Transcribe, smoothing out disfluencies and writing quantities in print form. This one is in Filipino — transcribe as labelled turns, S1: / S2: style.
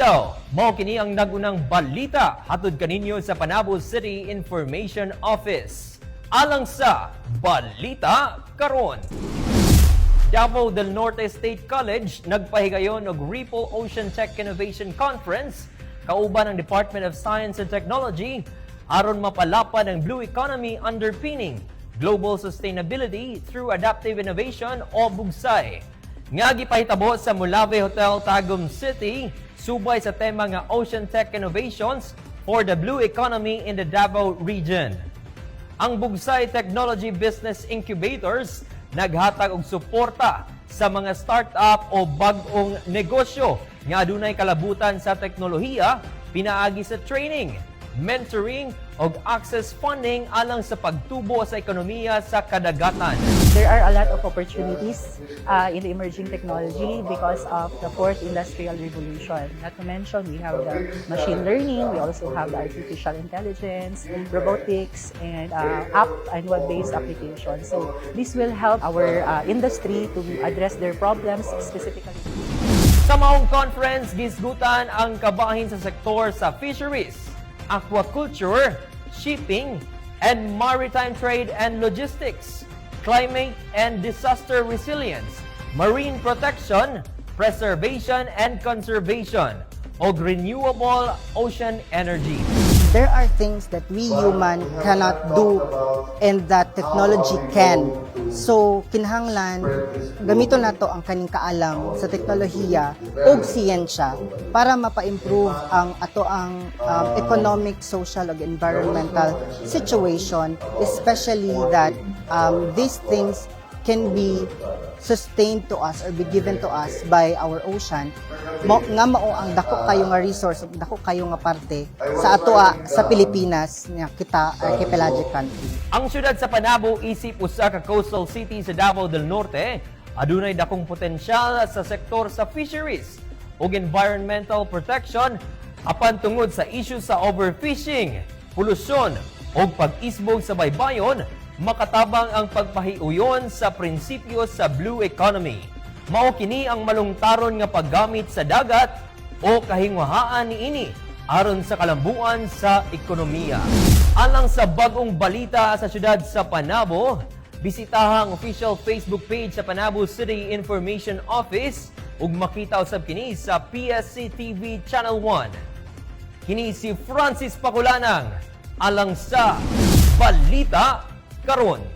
S1: adlaw, mao kini ang nagunang balita hatod kaninyo sa Panabo City Information Office. Alang sa Balita Karon. Davao del Norte State College nagpahigayon og Ripple Ocean Tech Innovation Conference kauban ng Department of Science and Technology aron mapalapan ang blue economy underpinning global sustainability through adaptive innovation o bugsay. Nga gipahitabo sa Mulave Hotel, Tagum City, subay sa tema nga Ocean Tech Innovations for the Blue Economy in the Davao Region. Ang Bugsay Technology Business Incubators naghatag og suporta sa mga startup o bag-ong negosyo nga adunay kalabutan sa teknolohiya, pinaagi sa training, mentoring o access funding alang sa pagtubo sa ekonomiya sa kadagatan.
S2: There are a lot of opportunities in the emerging technology because of the fourth industrial revolution. Not to mention, we have the machine learning, we also have the artificial intelligence, robotics, and app and web-based applications. So this will help our industry to address their problems specifically.
S1: Sa maong conference, gisgutan ang kabahin sa sektor sa fisheries, aquaculture, shipping, and maritime trade and logistics, climate and disaster resilience, marine protection, preservation and conservation, o renewable ocean energy.
S3: There are things that we human cannot do and that technology can. So, kinahanglan, gamito nato ang kaning kaalam sa teknolohiya o siyensya para mapa-improve ang ato ang economic, social, ug environmental situation, especially that these things can be sustained to us or be given to us by our ocean nga mao ang dako kayo nga resource, dako kayo nga parte sa atoa sa Pilipinas nga kita archipelagic country.
S1: Ang syudad sa Panabo isip usa ka coastal city sa Davao del Norte, adunay dakong potensyal sa sektor sa fisheries ug environmental protection apan tungod sa issue sa overfishing, polusyon ug pag-isbog sa baybayon, makatabang ang pagpahiuyon sa prinsipyo sa blue economy. Mao kini ang malungtaron nga paggamit sa dagat o kahingwahaan niini aron sa kalambuan sa ekonomiya. Alang sa bagong balita sa syudad sa Panabo, bisitaha ang official Facebook page sa Panabo City Information Office ug makita usab kini sa PSC TV Channel 1. Kini si Francis Paculanang alang sa Balita Karon.